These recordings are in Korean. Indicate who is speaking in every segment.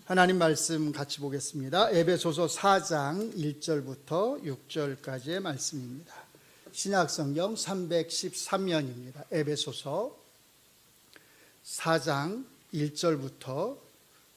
Speaker 1: 하나님 말씀 같이 보겠습니다. 에베소서 4장 1절부터 6절까지의 말씀입니다. 신약성경 313면입니다. 에베소서 4장 1절부터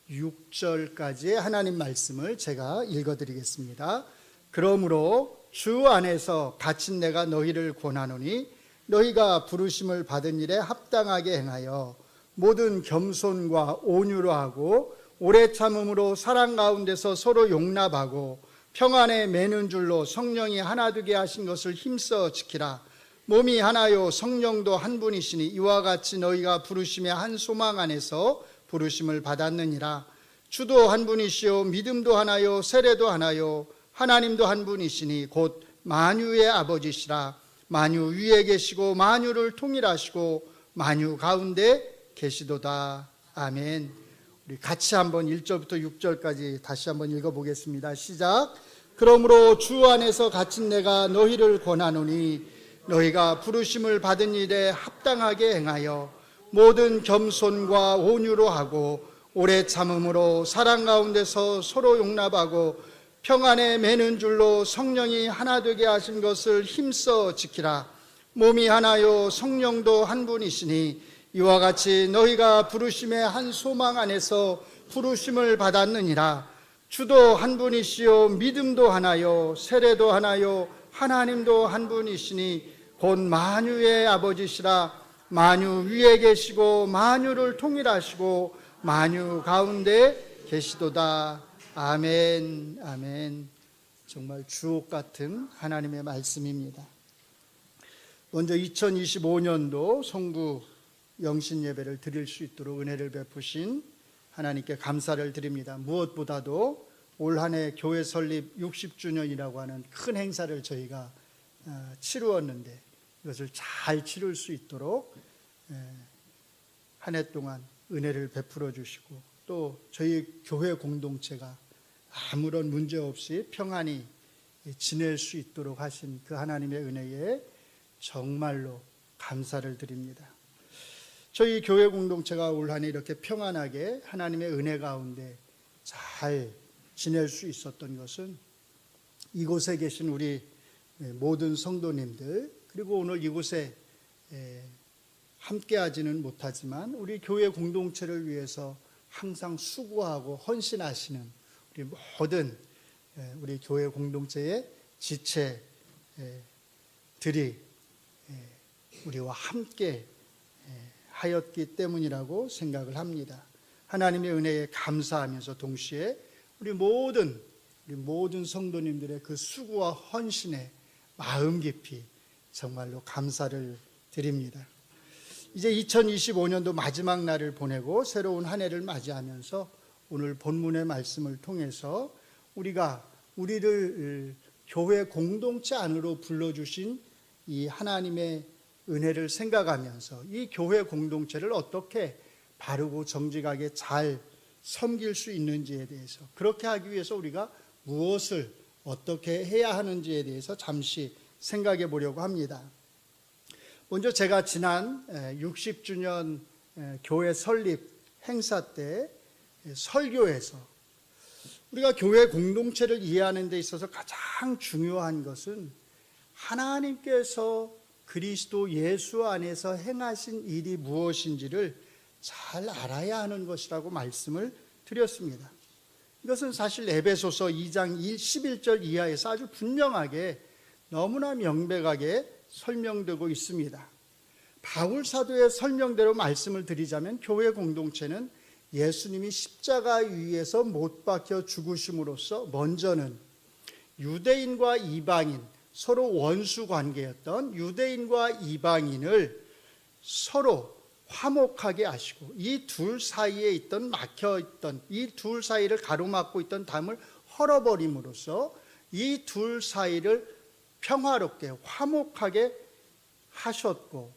Speaker 1: 6절까지의 하나님 말씀을 제가 읽어드리겠습니다. 그러므로 주 안에서 갇힌 내가 너희를 권하노니 너희가 부르심을 받은 일에 합당하게 행하여 모든 겸손과 온유로 하고 오래 참음으로 사랑 가운데서 서로 용납하고 평안에 매는 줄로 성령이 하나 되게 하신 것을 힘써 지키라. 몸이 하나요 성령도 한 분이시니 이와 같이 너희가 부르심의 한 소망 안에서 부르심을 받았느니라. 주도 한 분이시요 믿음도 하나요 세례도 하나요 하나님도 한 분이시니 곧 만유의 아버지시라. 만유 위에 계시고 만유를 통일하시고 만유 가운데 계시도다. 아멘. 우리 같이 한번 1절부터 6절까지 다시 한번 읽어보겠습니다. 시작. 그러므로 주 안에서 갇힌 내가 너희를 권하노니 너희가 부르심을 받은 일에 합당하게 행하여 모든 겸손과 온유로 하고 오래 참음으로 사랑 가운데서 서로 용납하고 평안에 매는 줄로 성령이 하나 되게 하신 것을 힘써 지키라. 몸이 하나요 성령도 한 분이시니 이와 같이 너희가 부르심의 한 소망 안에서 부르심을 받았느니라. 주도 한 분이시요 믿음도 하나요 세례도 하나요 하나님도 한 분이시니 곧 만유의 아버지시라. 만유 위에 계시고 만유를 통일하시고 만유 가운데 계시도다. 아멘. 아멘. 정말 주옥 같은 하나님의 말씀입니다. 먼저 2025년도 송구 영신 예배를 드릴 수 있도록 은혜를 베푸신 하나님께 감사를 드립니다. 무엇보다도 올 한 해 교회 설립 60주년이라고 하는 큰 행사를 저희가 치루었는데 이것을 잘 치룰 수 있도록 한 해 동안 은혜를 베풀어 주시고 또 저희 교회 공동체가 아무런 문제 없이 평안히 지낼 수 있도록 하신 그 하나님의 은혜에 정말로 감사를 드립니다. 저희 교회 공동체가 올 한 해 이렇게 평안하게 하나님의 은혜 가운데 잘 지낼 수 있었던 것은 이곳에 계신 우리 모든 성도님들 그리고 오늘 이곳에 함께하지는 못하지만 우리 교회 공동체를 위해서 항상 수고하고 헌신하시는 우리 모든 우리 교회 공동체의 지체들이 우리와 함께 하였기 때문이라고 생각을 합니다. 하나님의 은혜에 감사하면서 동시에 우리 모든 성도님들의 그 수고와 헌신에 마음 깊이 정말로 감사를 드립니다. 이제 2025년도 마지막 날을 보내고 새로운 한 해를 맞이하면서 오늘 본문의 말씀을 통해서 우리를 교회 공동체 안으로 불러주신 이 하나님의 은혜를 생각하면서 이 교회 공동체를 어떻게 바르고 정직하게 잘 섬길 수 있는지에 대해서 그렇게 하기 위해서 우리가 무엇을 어떻게 해야 하는지에 대해서 잠시 생각해 보려고 합니다. 먼저 제가 지난 60주년 교회 설립 행사 때 설교에서 우리가 교회 공동체를 이해하는 데 있어서 가장 중요한 것은 하나님께서 그리스도 예수 안에서 행하신 일이 무엇인지를 잘 알아야 하는 것이라고 말씀을 드렸습니다. 이것은 사실 에베소서 2장 11절 이하에서 아주 분명하게 너무나 명백하게 설명되고 있습니다. 바울 사도의 설명대로 말씀을 드리자면 교회 공동체는 예수님이 십자가 위에서 못 박혀 죽으심으로써 먼저는 유대인과 이방인 서로 원수 관계였던 유대인과 이방인을 서로 화목하게 하시고 이 둘 사이에 있던 막혀있던 이 둘 사이를 가로막고 있던 담을 헐어버림으로써 이 둘 사이를 평화롭게 화목하게 하셨고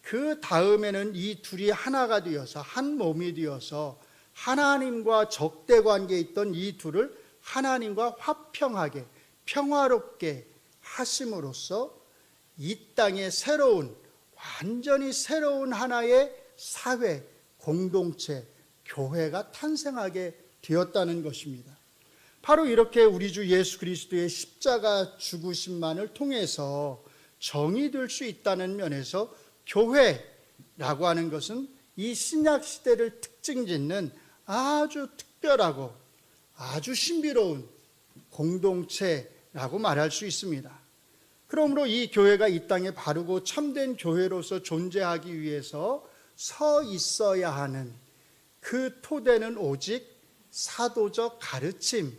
Speaker 1: 그 다음에는 이 둘이 하나가 되어서 한 몸이 되어서 하나님과 적대 관계에 있던 이 둘을 하나님과 화평하게 평화롭게 하심으로써 이 땅에 완전히 새로운 하나의 사회, 공동체, 교회가 탄생하게 되었다는 것입니다. 바로 이렇게 우리 주 예수 그리스도의 십자가 죽으심만을 통해서 정의될 수 있다는 면에서 교회라고 하는 것은 이 신약 시대를 특징짓는 아주 특별하고 아주 신비로운 공동체라고 말할 수 있습니다. 그러므로 이 교회가 이 땅에 바르고 참된 교회로서 존재하기 위해서 서 있어야 하는 그 토대는 오직 사도적 가르침,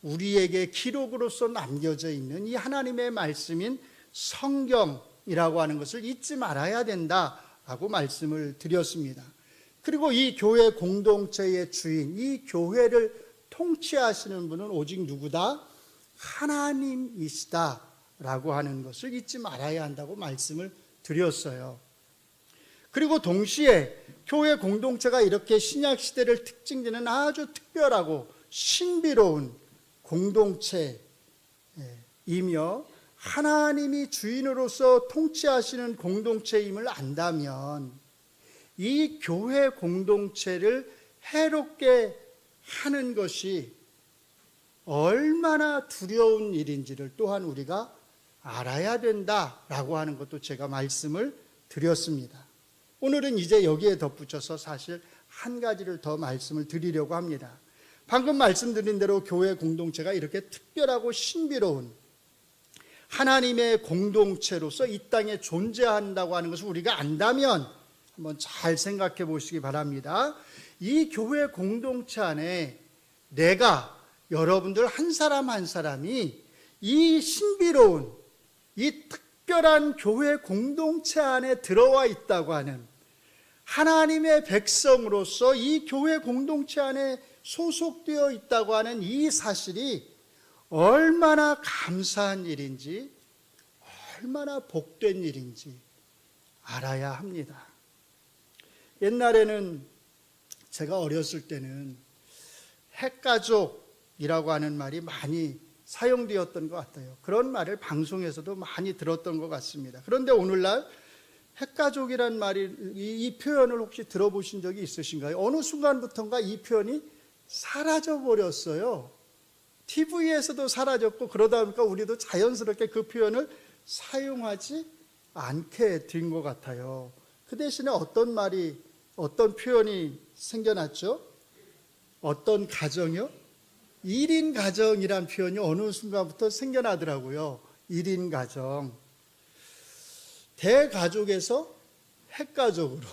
Speaker 1: 우리에게 기록으로서 남겨져 있는 이 하나님의 말씀인 성경이라고 하는 것을 잊지 말아야 된다라고 말씀을 드렸습니다. 그리고 이 교회 공동체의 주인, 이 교회를 통치하시는 분은 오직 누구다? 하나님이시다라고 하는 것을 잊지 말아야 한다고 말씀을 드렸어요. 그리고 동시에 교회 공동체가 이렇게 신약 시대를 특징짓는 아주 특별하고 신비로운 공동체이며 하나님이 주인으로서 통치하시는 공동체임을 안다면 이 교회 공동체를 해롭게 하는 것이 얼마나 두려운 일인지를 또한 우리가 알아야 된다라고 하는 것도 제가 말씀을 드렸습니다. 오늘은 이제 여기에 덧붙여서 사실 한 가지를 더 말씀을 드리려고 합니다. 방금 말씀드린 대로 교회 공동체가 이렇게 특별하고 신비로운 하나님의 공동체로서 이 땅에 존재한다고 하는 것을 우리가 안다면 한번 잘 생각해 보시기 바랍니다. 이 교회 공동체 안에 내가, 여러분들 한 사람 한 사람이 이 신비로운 이 특별한 교회 공동체 안에 들어와 있다고 하는 하나님의 백성으로서 이 교회 공동체 안에 소속되어 있다고 하는 이 사실이 얼마나 감사한 일인지, 얼마나 복된 일인지 알아야 합니다. 옛날에는 제가 어렸을 때는 핵가족이라고 하는 말이 많이 사용되었던 것 같아요. 그런 말을 방송에서도 많이 들었던 것 같습니다. 그런데 오늘날 핵가족이란 말이, 이 표현을 혹시 들어보신 적이 있으신가요? 어느 순간부터인가 이 표현이 사라져 버렸어요. TV에서도 사라졌고 그러다 보니까 우리도 자연스럽게 그 표현을 사용하지 않게 된 것 같아요. 그 대신에 어떤 표현이 생겨났죠? 어떤 가정이요? 1인 가정이란 표현이 어느 순간부터 생겨나더라고요. 1인 가정. 대가족에서 핵가족으로,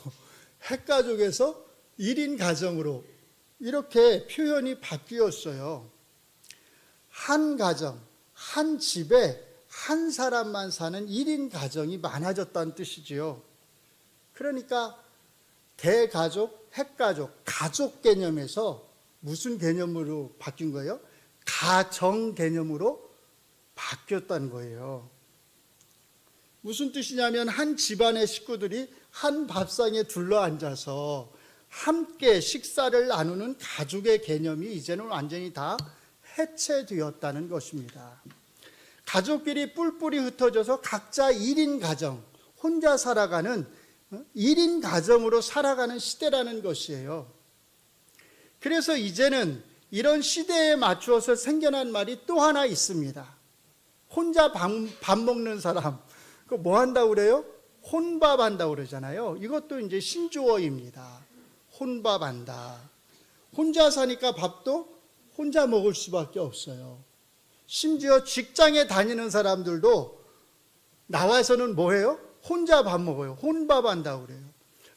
Speaker 1: 핵가족에서 1인 가정으로 이렇게 표현이 바뀌었어요. 한 가정, 한 집에 한 사람만 사는 1인 가정이 많아졌다는 뜻이지요. 그러니까 대가족, 핵가족, 가족 개념에서 무슨 개념으로 바뀐 거예요? 가정 개념으로 바뀌었다는 거예요. 무슨 뜻이냐면 한 집안의 식구들이 한 밥상에 둘러앉아서 함께 식사를 나누는 가족의 개념이 이제는 완전히 다 해체되었다는 것입니다. 가족끼리 뿔뿔이 흩어져서 각자 1인 가정, 혼자 살아가는 1인 가정으로 살아가는 시대라는 것이에요. 그래서 이제는 이런 시대에 맞추어서 생겨난 말이 또 하나 있습니다. 혼자 밥 먹는 사람, 그 뭐 한다고 그래요? 혼밥 한다고 그러잖아요. 이것도 이제 신조어입니다. 혼밥한다. 혼자 사니까 밥도 혼자 먹을 수밖에 없어요. 심지어 직장에 다니는 사람들도 나와서는 뭐 해요? 혼자 밥 먹어요. 혼밥한다고 그래요.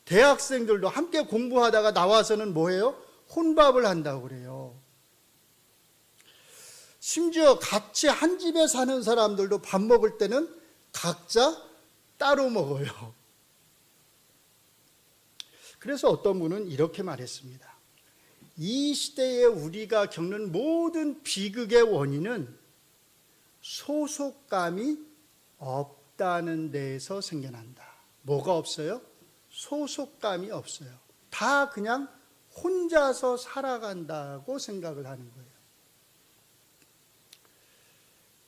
Speaker 1: 대학생들도 함께 공부하다가 나와서는 뭐 해요? 혼밥을 한다고 그래요. 심지어 같이 한 집에 사는 사람들도 밥 먹을 때는 각자 따로 먹어요. 그래서 어떤 분은 이렇게 말했습니다. 이 시대에 우리가 겪는 모든 비극의 원인은 소속감이 없다는 데에서 생겨난다. 뭐가 없어요? 소속감이 없어요. 다 그냥 혼자서 살아간다고 생각을 하는 거예요.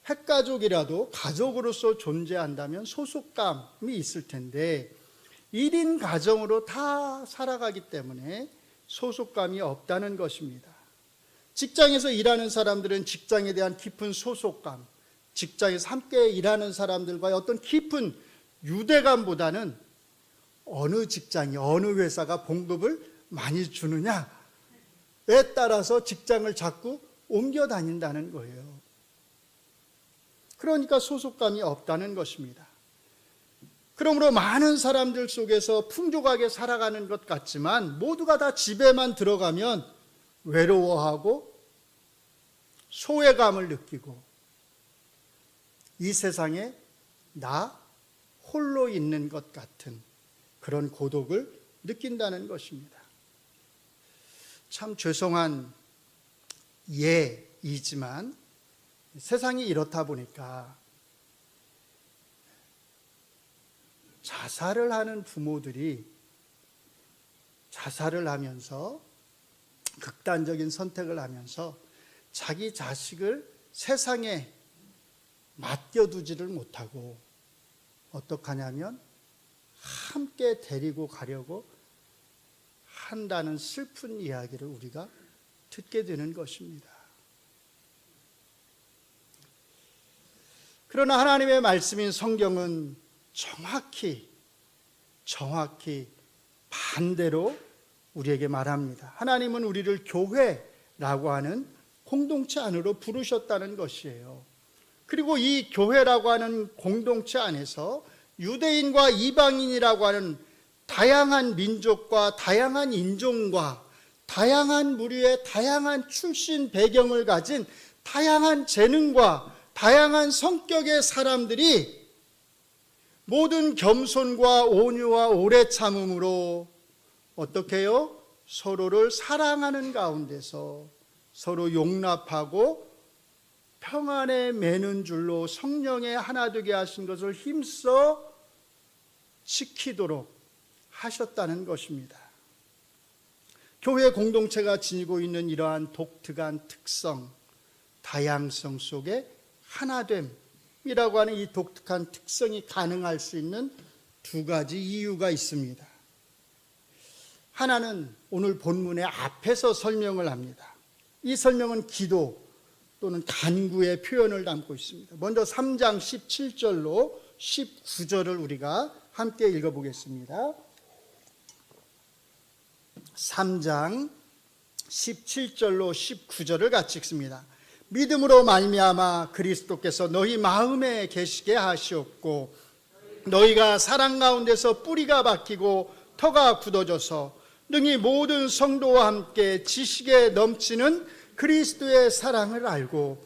Speaker 1: 핵가족이라도 가족으로서 존재한다면 소속감이 있을 텐데 1인 가정으로 다 살아가기 때문에 소속감이 없다는 것입니다. 직장에서 일하는 사람들은 직장에 대한 깊은 소속감, 직장에서 함께 일하는 사람들과의 어떤 깊은 유대감보다는 어느 직장이, 어느 회사가 봉급을 많이 주느냐에 따라서 직장을 자꾸 옮겨 다닌다는 거예요. 그러니까 소속감이 없다는 것입니다. 그러므로 많은 사람들 속에서 풍족하게 살아가는 것 같지만 모두가 다 집에만 들어가면 외로워하고 소외감을 느끼고 이 세상에 나 홀로 있는 것 같은 그런 고독을 느낀다는 것입니다. 참 죄송한 예이지만 세상이 이렇다 보니까 자살을 하는 부모들이 자살을 하면서 극단적인 선택을 하면서 자기 자식을 세상에 맡겨두지를 못하고 어떻게 하냐면 함께 데리고 가려고 한다는 슬픈 이야기를 우리가 듣게 되는 것입니다. 그러나 하나님의 말씀인 성경은 정확히 반대로 우리에게 말합니다. 하나님은 우리를 교회라고 하는 공동체 안으로 부르셨다는 것이에요. 그리고 이 교회라고 하는 공동체 안에서 유대인과 이방인이라고 하는 다양한 민족과 다양한 인종과 다양한 무리의 다양한 출신 배경을 가진 다양한 재능과 다양한 성격의 사람들이 모든 겸손과 온유와 오래 참음으로 어떻게 해요? 서로를 사랑하는 가운데서 서로 용납하고 평안에 매는 줄로 성령에 하나 되게 하신 것을 힘써 지키도록 하셨다는 것입니다. 교회 공동체가 지니고 있는 이러한 독특한 특성, 다양성 속에 하나됨이라고 하는 이 독특한 특성이 가능할 수 있는 두 가지 이유가 있습니다. 하나는 오늘 본문의 앞에서 설명을 합니다. 이 설명은 기도 또는 간구의 표현을 담고 있습니다. 먼저 3장 17절로 19절을 우리가 함께 읽어보겠습니다. 3장 17절로 19절을 같이 읽습니다. 믿음으로 말미암아 그리스도께서 너희 마음에 계시게 하시옵고 너희가 사랑 가운데서 뿌리가 박히고 터가 굳어져서 능히 모든 성도와 함께 지식에 넘치는 그리스도의 사랑을 알고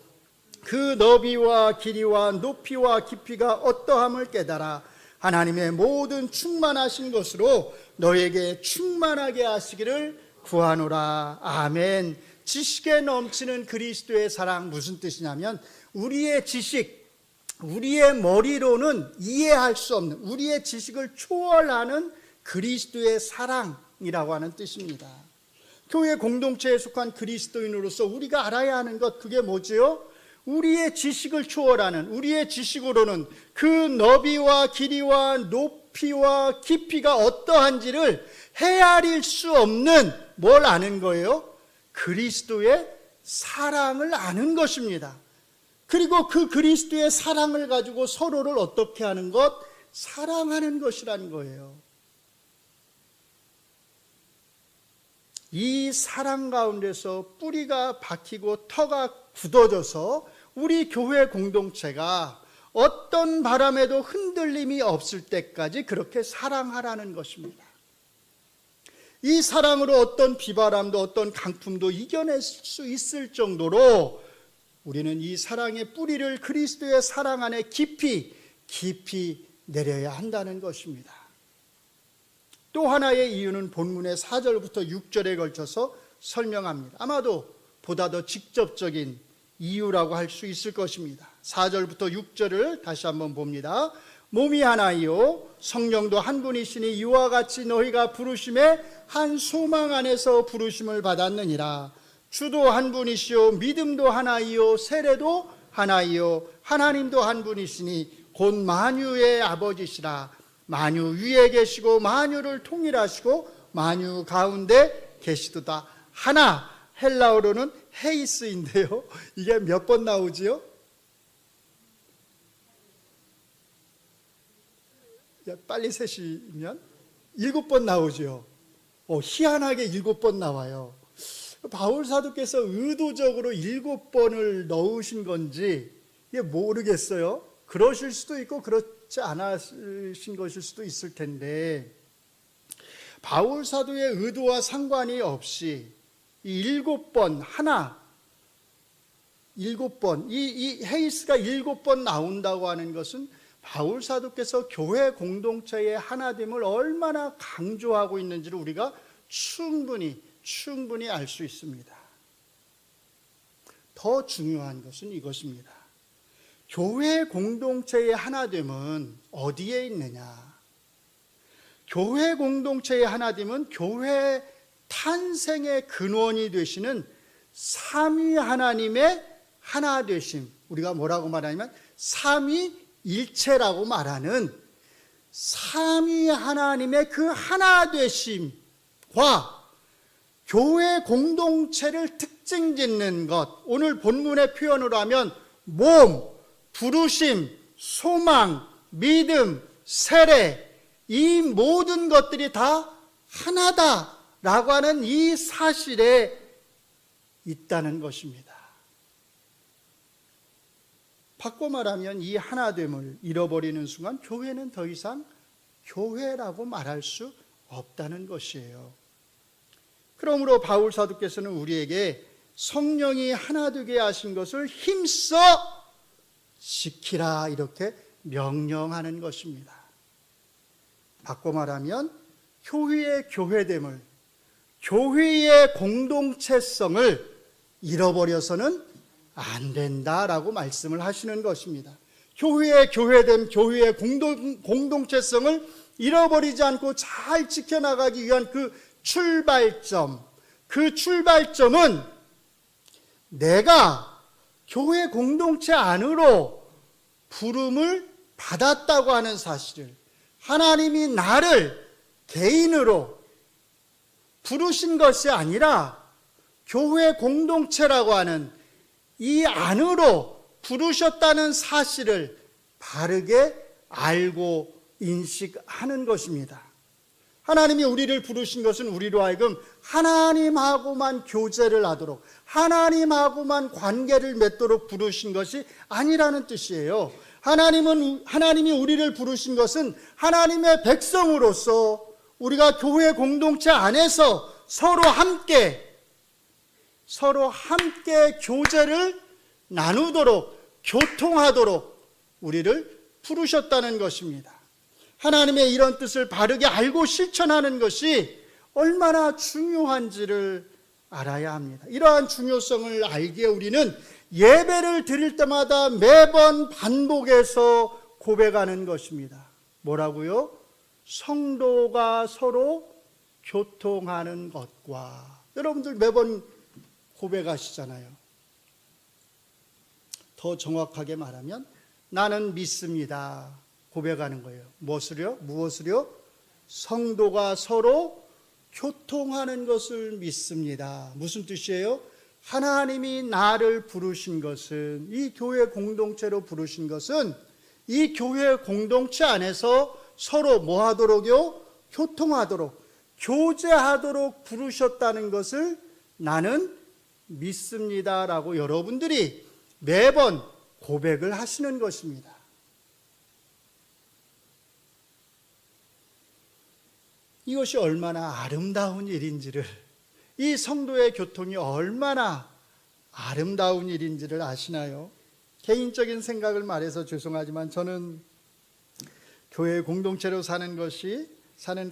Speaker 1: 그 너비와 길이와 높이와 깊이가 어떠함을 깨달아 하나님의 모든 충만하신 것으로 너에게 충만하게 하시기를 구하노라. 아멘. 지식에 넘치는 그리스도의 사랑, 무슨 뜻이냐면 우리의 지식, 우리의 머리로는 이해할 수 없는, 우리의 지식을 초월하는 그리스도의 사랑이라고 하는 뜻입니다. 교회 공동체에 속한 그리스도인으로서 우리가 알아야 하는 것, 그게 뭐지요? 우리의 지식을 초월하는, 우리의 지식으로는 그 너비와 길이와 높이와 깊이가 어떠한지를 헤아릴 수 없는 뭘 아는 거예요? 그리스도의 사랑을 아는 것입니다. 그리고 그 그리스도의 사랑을 가지고 서로를 어떻게 하는 것? 사랑하는 것이라는 거예요. 이 사랑 가운데서 뿌리가 박히고 터가 굳어져서 우리 교회 공동체가 어떤 바람에도 흔들림이 없을 때까지 그렇게 사랑하라는 것입니다. 이 사랑으로 어떤 비바람도 어떤 강풍도 이겨낼 수 있을 정도로 우리는 이 사랑의 뿌리를 그리스도의 사랑 안에 깊이 내려야 한다는 것입니다. 또 하나의 이유는 본문의 4절부터 6절에 걸쳐서 설명합니다. 아마도 보다 더 직접적인 이유라고 할 수 있을 것입니다. 4절부터 6절을 다시 한번 봅니다. 몸이 하나이요 성령도 한 분이시니 이와 같이 너희가 부르심에 한 소망 안에서 부르심을 받았느니라. 주도 한 분이시요 믿음도 하나이요 세례도 하나이요 하나님도 한 분이시니 곧 만유의 아버지시라. 만유 위에 계시고 만유를 통일하시고 만유 가운데 계시도다. 하나, 헬라어로는 헤이스인데요. 이게 몇 번 나오지요? 빨리 세시면 7번 나오죠. 희한하게 7번 나와요. 바울 사도께서 의도적으로 7번을 넣으신 건지 모르겠어요. 그러실 수도 있고 그렇지 않으신 것일 수도 있을 텐데, 바울 사도의 의도와 상관이 없이 이 7번 이 헤이스가 7번 나온다고 하는 것은 바울 사도께서 교회 공동체의 하나됨을 얼마나 강조하고 있는지를 우리가 충분히 알 수 있습니다. 더 중요한 것은 이것입니다. 교회 공동체의 하나됨은 어디에 있느냐? 교회 공동체의 하나됨은 교회 탄생의 근원이 되시는 삼위 하나님의 하나되심, 우리가 뭐라고 말하냐면 삼위일체라고 말하는 삼위 하나님의 그 하나되심과 교회 공동체를 특징짓는 것, 오늘 본문의 표현으로 하면 몸, 부르심, 소망, 믿음, 세례, 이 모든 것들이 다 하나다라고 하는 이 사실에 있다는 것입니다. 바꿔 말하면 이 하나됨을 잃어버리는 순간 교회는 더 이상 교회라고 말할 수 없다는 것이에요. 그러므로 바울 사도께서는 우리에게 성령이 하나 되게 하신 것을 힘써 지키라, 이렇게 명령하는 것입니다. 바꿔 말하면 교회의 교회됨을, 교회의 공동체성을 잃어버려서는 안 된다라고 말씀을 하시는 것입니다. 교회의 교회됨, 교회의 공동체성을 잃어버리지 않고 잘 지켜나가기 위한 그 출발점은 내가 교회 공동체 안으로 부름을 받았다고 하는 사실을, 하나님이 나를 개인으로 부르신 것이 아니라 교회 공동체라고 하는 이 안으로 부르셨다는 사실을 바르게 알고 인식하는 것입니다. 하나님이 우리를 부르신 것은 우리로 하여금 하나님하고만 교제를 하도록, 하나님하고만 관계를 맺도록 부르신 것이 아니라는 뜻이에요. 하나님이 우리를 부르신 것은 하나님의 백성으로서 우리가 교회 공동체 안에서 서로 함께 교제를 나누도록, 교통하도록 우리를 부르셨다는 것입니다. 하나님의 이런 뜻을 바르게 알고 실천하는 것이 얼마나 중요한지를 알아야 합니다. 이러한 중요성을 알기에 우리는 예배를 드릴 때마다 매번 반복해서 고백하는 것입니다. 뭐라고요? 성도가 서로 교통하는 것과. 여러분들 매번 고백하시잖아요. 더 정확하게 말하면 나는 믿습니다. 고백하는 거예요. 무엇을요? 성도가 서로 교통하는 것을 믿습니다. 무슨 뜻이에요? 하나님이 나를 부르신 것은, 이 교회 공동체로 부르신 것은 이 교회 공동체 안에서 서로 뭐 하도록요? 교통하도록, 교제하도록 부르셨다는 것을 나는 믿습니다라고 여러분들이 매번 고백을 하시는 것입니다. 이것이 얼마나 아름다운 일인지를, 이 성도의 교통이 얼마나 아름다운 일인지를 아시나요? 개인적인 생각을 말해서 죄송하지만 저는 교회 공동체로 사는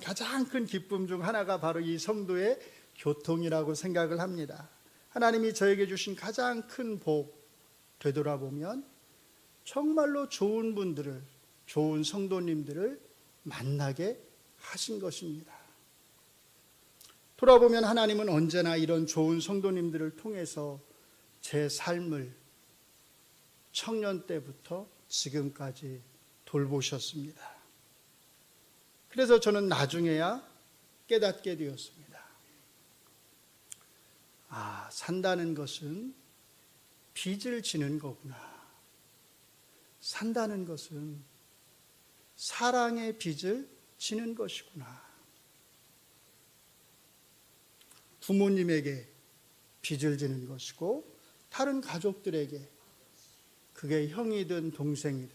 Speaker 1: 가장 큰 기쁨 중 하나가 바로 이 성도의 교통이라고 생각을 합니다. 하나님이 저에게 주신 가장 큰 복, 되돌아보면 정말로 좋은 분들을, 좋은 성도님들을 만나게 하신 것입니다. 돌아보면 하나님은 언제나 이런 좋은 성도님들을 통해서 제 삶을 청년 때부터 지금까지 돌보셨습니다. 그래서 저는 나중에야 깨닫게 되었습니다. 산다는 것은 빚을 지는 거구나. 산다는 것은 사랑의 빚을 지는 것이구나. 부모님에게 빚을 지는 것이고 다른 가족들에게, 그게 형이든 동생이든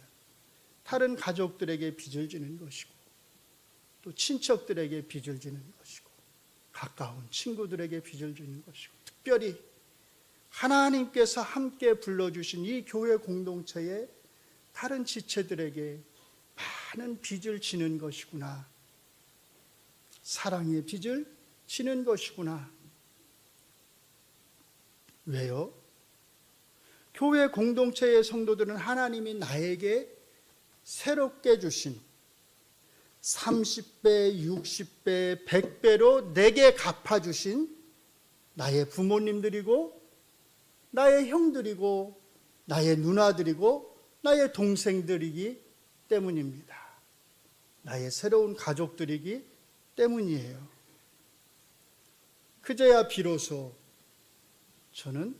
Speaker 1: 다른 가족들에게 빚을 지는 것이고 또 친척들에게 빚을 지는 것이고 가까운 친구들에게 빚을 지는 것이고 특별히 하나님께서 함께 불러주신 이 교회 공동체의 다른 지체들에게 많은 빚을 지는 것이구나. 사랑의 빚을 지는 것이구나. 왜요? 교회 공동체의 성도들은 하나님이 나에게 새롭게 주신 30배, 60배, 100배로 내게 갚아주신 나의 부모님들이고 나의 형들이고 나의 누나들이고 나의 동생들이기 때문입니다. 나의 새로운 가족들이기 때문이에요. 그제야 비로소 저는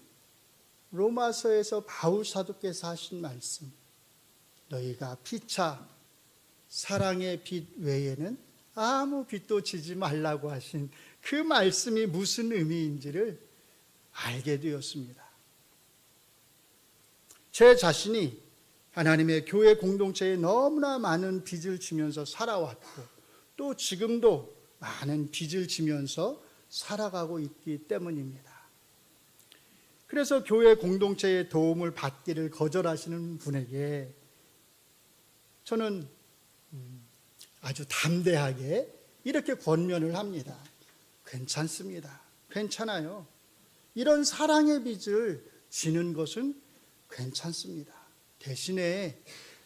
Speaker 1: 로마서에서 바울 사도께서 하신 말씀, 너희가 피차 사랑의 빚 외에는 아무 빚도 지지 말라고 하신 그 말씀이 무슨 의미인지를 알게 되었습니다. 제 자신이 하나님의 교회 공동체에 너무나 많은 빚을 지면서 살아왔고 또 지금도 많은 빚을 지면서 살아가고 있기 때문입니다. 그래서 교회 공동체의 도움을 받기를 거절하시는 분에게 저는 아주 담대하게 이렇게 권면을 합니다. 괜찮습니다. 괜찮아요. 이런 사랑의 빚을 지는 것은 괜찮습니다. 대신에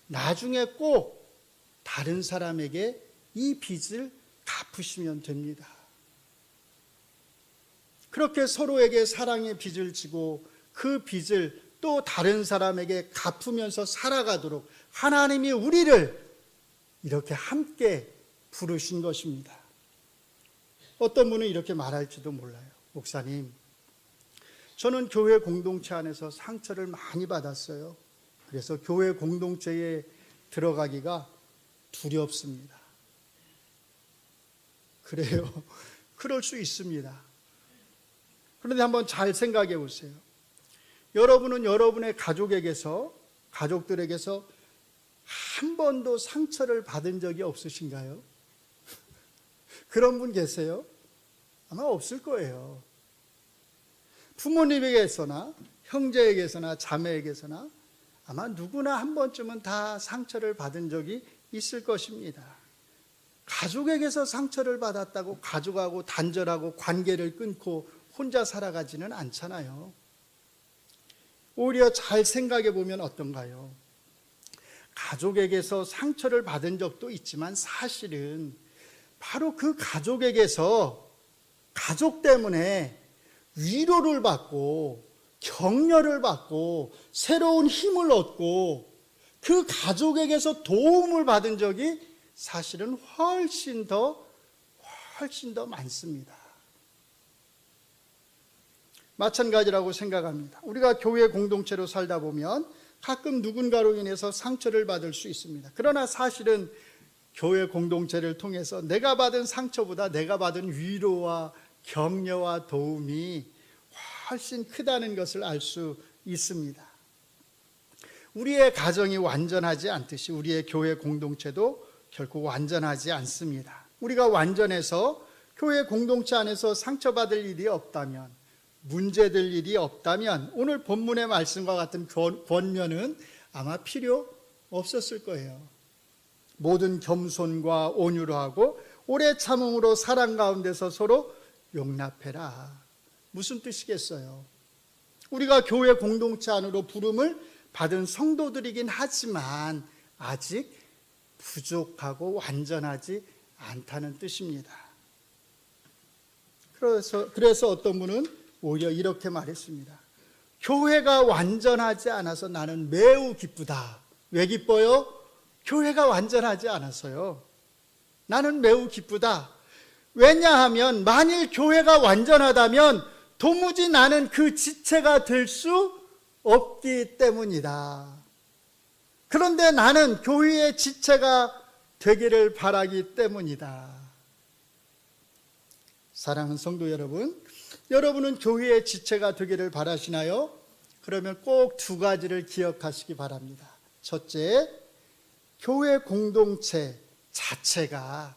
Speaker 1: 나중에 꼭 다른 사람에게 이 빚을 갚으시면 됩니다. 그렇게 서로에게 사랑의 빚을 지고 그 빚을 또 다른 사람에게 갚으면서 살아가도록 하나님이 우리를 이렇게 함께 부르신 것입니다. 어떤 분은 이렇게 말할지도 몰라요. 목사님, 저는 교회 공동체 안에서 상처를 많이 받았어요. 그래서 교회 공동체에 들어가기가 두렵습니다. 그래요. 그럴 수 있습니다. 그런데 한번 잘 생각해 보세요. 여러분은 여러분의 가족들에게서 한 번도 상처를 받은 적이 없으신가요? 그런 분 계세요? 아마 없을 거예요. 부모님에게서나 형제에게서나 자매에게서나 아마 누구나 한 번쯤은 다 상처를 받은 적이 있을 것입니다. 가족에게서 상처를 받았다고 가족하고 단절하고 관계를 끊고 혼자 살아가지는 않잖아요. 오히려 잘 생각해 보면 어떤가요? 가족에게서 상처를 받은 적도 있지만 사실은 바로 그 가족에게서 가족 때문에 위로를 받고 격려를 받고 새로운 힘을 얻고 그 가족에게서 도움을 받은 적이 사실은 훨씬 더 많습니다. 마찬가지라고 생각합니다. 우리가 교회 공동체로 살다 보면 가끔 누군가로 인해서 상처를 받을 수 있습니다. 그러나 사실은 교회 공동체를 통해서 내가 받은 상처보다 내가 받은 위로와 격려와 도움이 훨씬 크다는 것을 알 수 있습니다. 우리의 가정이 완전하지 않듯이 우리의 교회 공동체도 결코 완전하지 않습니다. 우리가 완전해서 교회 공동체 안에서 상처받을 일이 없다면, 문제될 일이 없다면 오늘 본문의 말씀과 같은 권면은 아마 필요 없었을 거예요. 모든 겸손과 온유로 하고 오래 참음으로 사랑 가운데서 서로 용납해라. 무슨 뜻이겠어요? 우리가 교회 공동체 안으로 부름을 받은 성도들이긴 하지만 아직 부족하고 완전하지 않다는 뜻입니다. 그래서 어떤 분은 오히려 이렇게 말했습니다. 교회가 완전하지 않아서 나는 매우 기쁘다. 왜 기뻐요? 교회가 완전하지 않아서요. 나는 매우 기쁘다. 왜냐하면 만일 교회가 완전하다면 도무지 나는 그 지체가 될 수 없기 때문이다. 그런데 나는 교회의 지체가 되기를 바라기 때문이다. 사랑하는 성도 여러분, 여러분은 교회의 지체가 되기를 바라시나요? 그러면 꼭 두 가지를 기억하시기 바랍니다. 첫째, 교회 공동체 자체가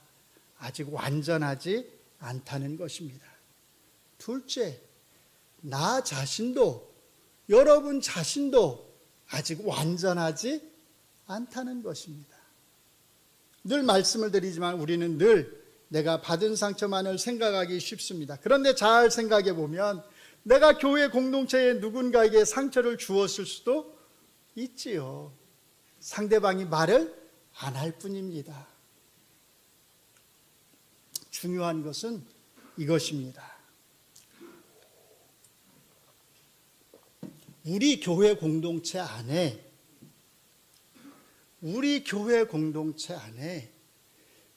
Speaker 1: 아직 완전하지 않다는 것입니다. 둘째, 나 자신도, 여러분 자신도 아직 완전하지 않다는 것입니다. 늘 말씀을 드리지만 우리는 늘 내가 받은 상처만을 생각하기 쉽습니다. 그런데 잘 생각해 보면 내가 교회 공동체에 누군가에게 상처를 주었을 수도 있지요. 상대방이 말을 안 할 뿐입니다. 중요한 것은 이것입니다. 우리 교회 공동체 안에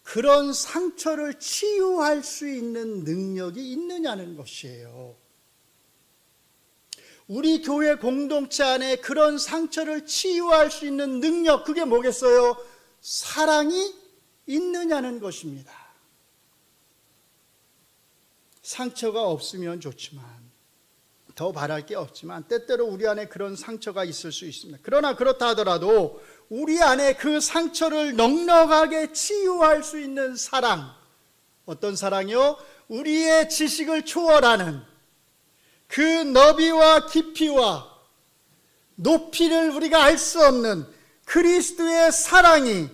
Speaker 1: 그런 상처를 치유할 수 있는 능력이 있느냐는 것이에요. 우리 교회 공동체 안에 그런 상처를 치유할 수 있는 능력, 그게 뭐겠어요? 사랑이 있느냐는 것입니다. 상처가 없으면 좋지만, 더 바랄 게 없지만 때때로 우리 안에 그런 상처가 있을 수 있습니다. 그러나 그렇다 하더라도 우리 안에 그 상처를 넉넉하게 치유할 수 있는 사랑, 어떤 사랑이요? 우리의 지식을 초월하는 그 너비와 깊이와 높이를 우리가 알 수 없는 그리스도의 사랑이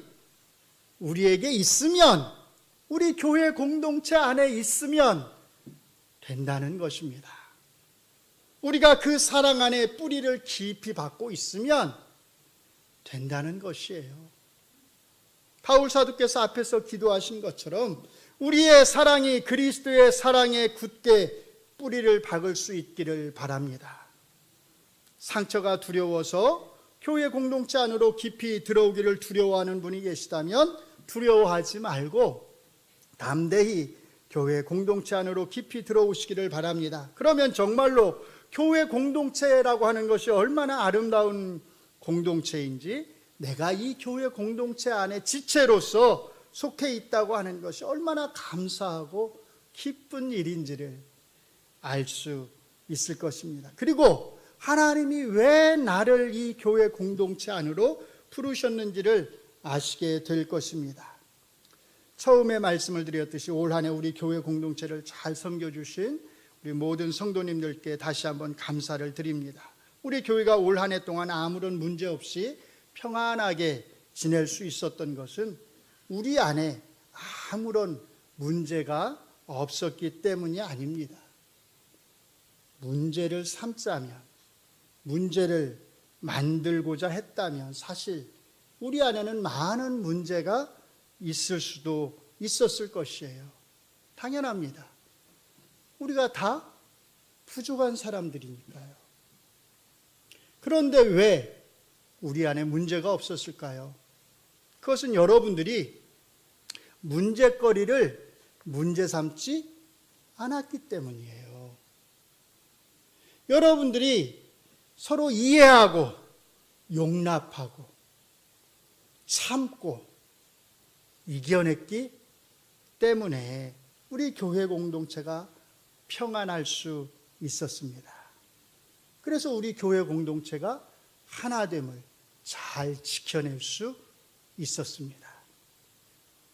Speaker 1: 우리에게 있으면, 우리 교회 공동체 안에 있으면 된다는 것입니다. 우리가 그 사랑 안에 뿌리를 깊이 받고 있으면 된다는 것이에요. 바울 사도께서 앞에서 기도하신 것처럼 우리의 사랑이 그리스도의 사랑에 굳게 뿌리를 박을 수 있기를 바랍니다. 상처가 두려워서 교회 공동체 안으로 깊이 들어오기를 두려워하는 분이 계시다면 두려워하지 말고 담대히 교회 공동체 안으로 깊이 들어오시기를 바랍니다. 그러면 정말로 교회 공동체라고 하는 것이 얼마나 아름다운 공동체인지, 내가 이 교회 공동체 안에 지체로서 속해 있다고 하는 것이 얼마나 감사하고 기쁜 일인지를 알 수 있을 것입니다. 그리고 하나님이 왜 나를 이 교회 공동체 안으로 부르셨는지를 아시게 될 것입니다. 처음에 말씀을 드렸듯이 올 한 해 우리 교회 공동체를 잘 섬겨주신 우리 모든 성도님들께 다시 한번 감사를 드립니다. 우리 교회가 올 한 해 동안 아무런 문제 없이 평안하게 지낼 수 있었던 것은 우리 안에 아무런 문제가 없었기 때문이 아닙니다. 문제를 삼자면, 문제를 만들고자 했다면 사실 우리 안에는 많은 문제가 있을 수도 있었을 것이에요. 당연합니다. 우리가 다 부족한 사람들이니까요. 그런데 왜 우리 안에 문제가 없었을까요? 그것은 여러분들이 문제거리를 문제 삼지 않았기 때문이에요. 여러분들이 서로 이해하고 용납하고 참고 이겨냈기 때문에 우리 교회 공동체가 평안할 수 있었습니다. 그래서 우리 교회 공동체가 하나됨을 잘 지켜낼 수 있었습니다.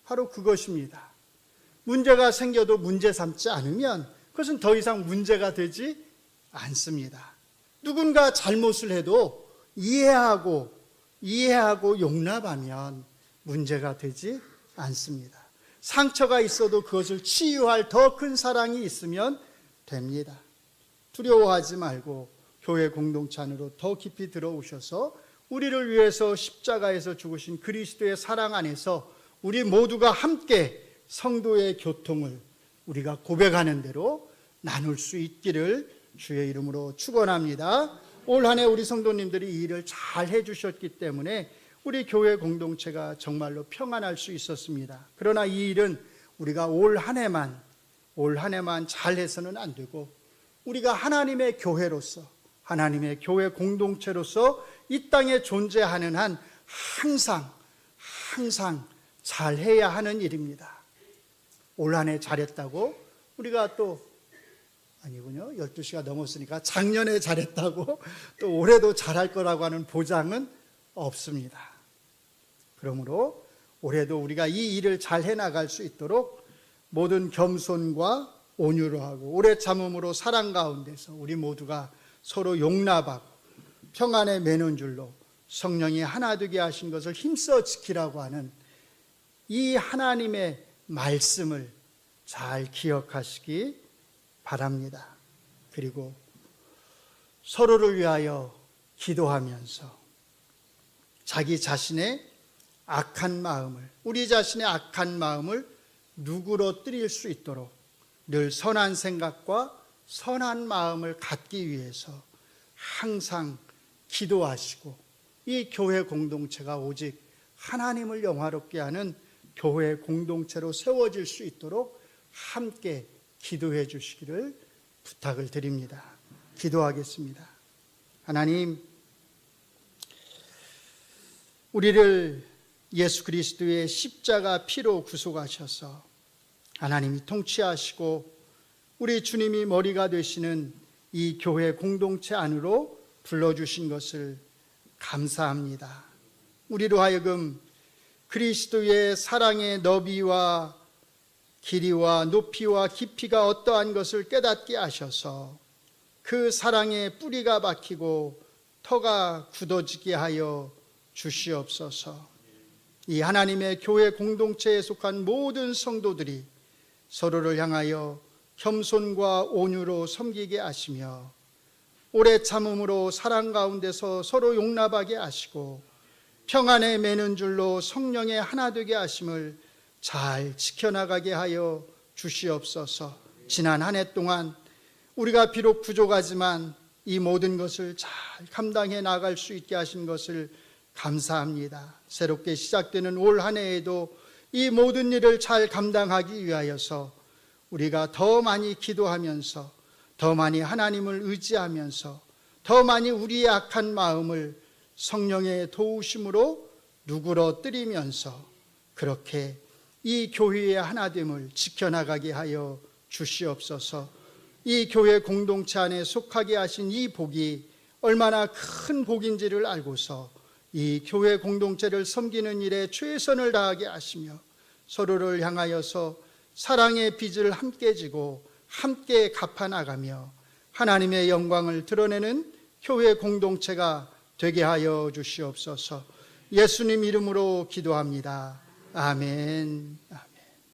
Speaker 1: 바로 그것입니다. 문제가 생겨도 문제 삼지 않으면 그것은 더 이상 문제가 되지 않습니다. 누군가 잘못을 해도 이해하고 용납하면 문제가 되지 않습니다. 상처가 있어도 그것을 치유할 더 큰 사랑이 있으면 됩니다. 두려워하지 말고 교회 공동체 안으로 더 깊이 들어오셔서 우리를 위해서 십자가에서 죽으신 그리스도의 사랑 안에서 우리 모두가 함께 성도의 교통을 우리가 고백하는 대로 나눌 수 있기를 주의 이름으로 축원합니다. 올 한 해 우리 성도님들이 이 일을 잘 해주셨기 때문에 우리 교회 공동체가 정말로 평안할 수 있었습니다. 그러나 이 일은 우리가 올 한 해만 잘해서는 안 되고 우리가 하나님의 교회로서, 하나님의 교회 공동체로서 이 땅에 존재하는 한 항상 잘해야 하는 일입니다. 올 한 해 잘했다고 우리가 또 아니군요. 12시가 넘었으니까 작년에 잘했다고 또 올해도 잘할 거라고 하는 보장은 없습니다. 그러므로 올해도 우리가 이 일을 잘 해나갈 수 있도록 모든 겸손과 온유로 하고 오래 참음으로 사랑 가운데서 우리 모두가 서로 용납하고 평안에 매는 줄로 성령이 하나 되게 하신 것을 힘써 지키라고 하는 이 하나님의 말씀을 잘 기억하시기 바랍니다. 그리고 서로를 위하여 기도하면서 자기 자신의 악한 마음을, 우리 자신의 악한 마음을 누그러뜨릴 수 있도록 늘 선한 생각과 선한 마음을 갖기 위해서 항상 기도하시고 이 교회 공동체가 오직 하나님을 영화롭게 하는 교회 공동체로 세워질 수 있도록 함께 기도해 주시기를 부탁을 드립니다. 기도하겠습니다. 하나님, 우리를 예수 그리스도의 십자가 피로 구속하셔서 하나님이 통치하시고 우리 주님이 머리가 되시는 이 교회 공동체 안으로 불러주신 것을 감사합니다. 우리로 하여금 그리스도의 사랑의 너비와 길이와 높이와 깊이가 어떠한 것을 깨닫게 하셔서 그 사랑의 뿌리가 박히고 터가 굳어지게 하여 주시옵소서. 이 하나님의 교회 공동체에 속한 모든 성도들이 서로를 향하여 겸손과 온유로 섬기게 하시며 오래 참음으로 사랑 가운데서 서로 용납하게 하시고 평안에 매는 줄로 성령의 하나 되게 하심을 잘 지켜나가게 하여 주시옵소서. 지난 한 해 동안 우리가 비록 부족하지만 이 모든 것을 잘 감당해 나갈 수 있게 하신 것을 감사합니다. 새롭게 시작되는 올 한 해에도 이 모든 일을 잘 감당하기 위하여서 우리가 더 많이 기도하면서 더 많이 하나님을 의지하면서 더 많이 우리의 악한 마음을 성령의 도우심으로 누그러뜨리면서 그렇게 이 교회의 하나됨을 지켜나가게 하여 주시옵소서. 이 교회 공동체 안에 속하게 하신 이 복이 얼마나 큰 복인지를 알고서 이 교회 공동체를 섬기는 일에 최선을 다하게 하시며 서로를 향하여서 사랑의 빚을 함께 지고 함께 갚아나가며 하나님의 영광을 드러내는 교회 공동체가 되게 하여 주시옵소서. 예수님 이름으로 기도합니다. 아멘. 아멘.